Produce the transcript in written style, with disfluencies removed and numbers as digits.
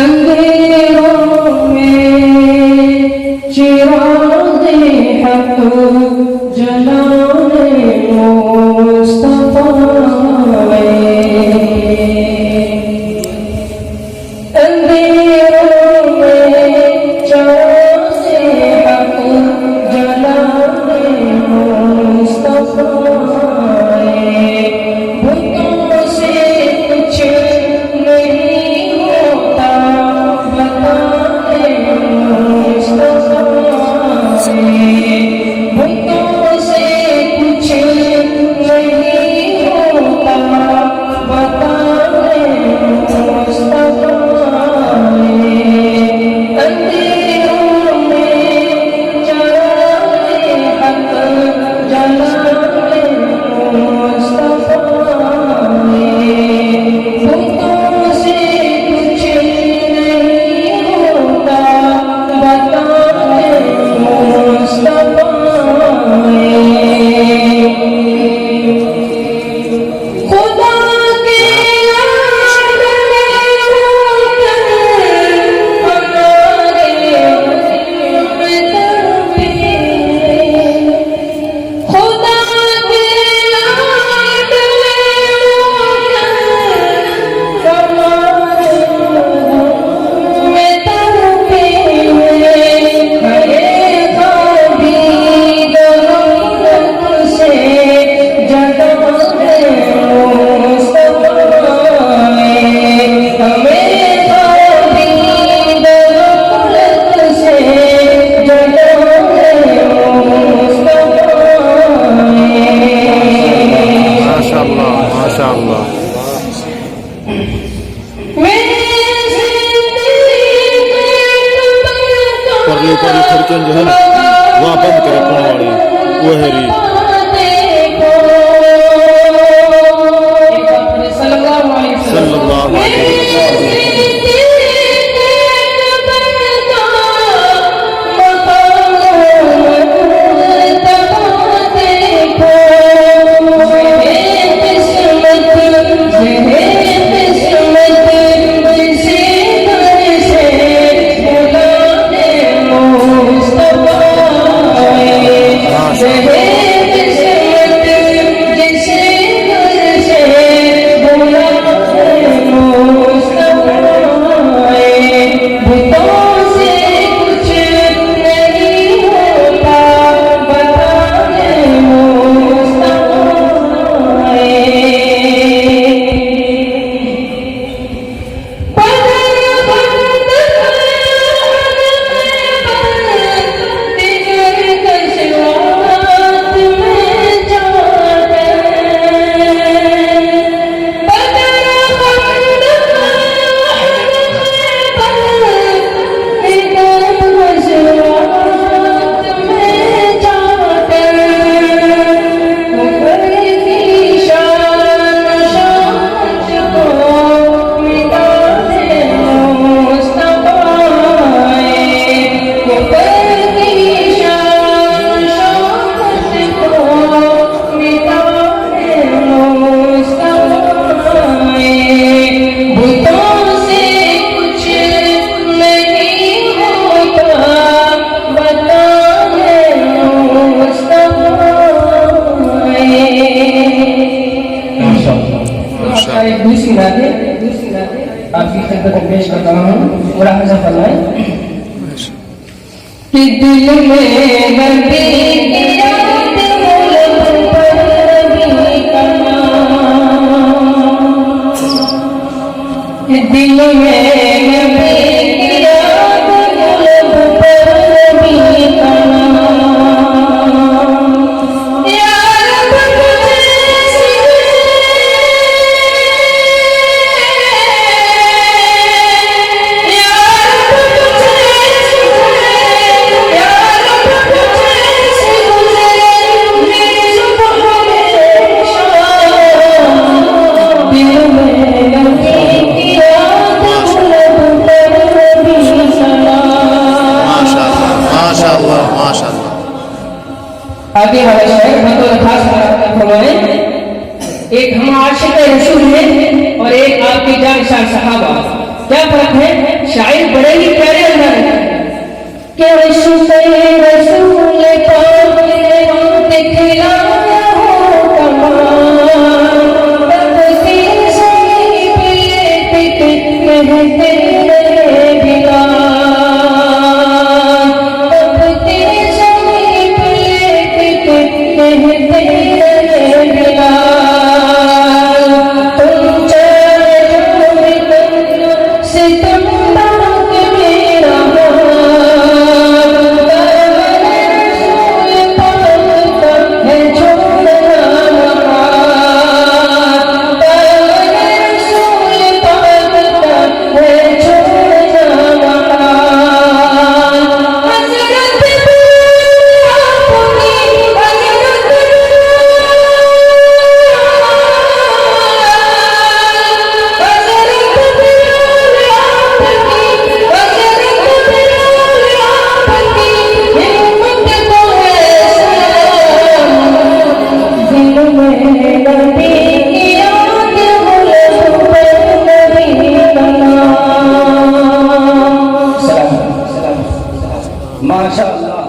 अंधेरों में चिराग़े हक़ जलाने मुस्तफ़ा अंधेरों में चिराग़े हक़ जलाने मुस्तफ़ा बुतों से कुछ नहीं होता बताने मुस्तफ़ा बुतों से कुछ नहीं होता बताने मुस्तफ़ा अंधेरों में चिराग़े हक़ जलाने मुस्तफ़ा बुतों से कुछ नहीं होता बताने मुस्तफ़ा खुदा के लाड में होकर हमारे दिल में तड़पे खुदा के लाड में होकर हमारे दिल में तड़पे हरे ख़ाबी दौलत से जगाने मुस्तफ़ा हमें ख़ाबी दौलत से जगाने मुस्तफ़ा माशाअल्लाह माशाअल्लाह। परली परली खिड़कियां जो है ना वहाँ बंद करे कौन वाली वो है री सल्लल्लाहु अलैहि वसल्लम। एक दूसरी रातें आपकी खिदमत में पेश करता हूँ। पूरा हज़ा फरमाए कि दिल में नबी की याद मुल्क पर भी करना कि दिल में नबी की याद मुल्क पर भी करना आगे हमारे शायर मतलब खास फरमाए एक हम आशिक रसूल हैं और एक आपकी जानिशान सहाबा क्या फर्क है? शायर बड़े ही प्यारे अंदर है कि रसूल पाक ने दिखलाया हो कमाल, तब से सही पे कहते रहे बिलाल, तब से सही पे कहते रहे बिलाल, तुम चले से तुम तक मेरा माशाअल्लाह।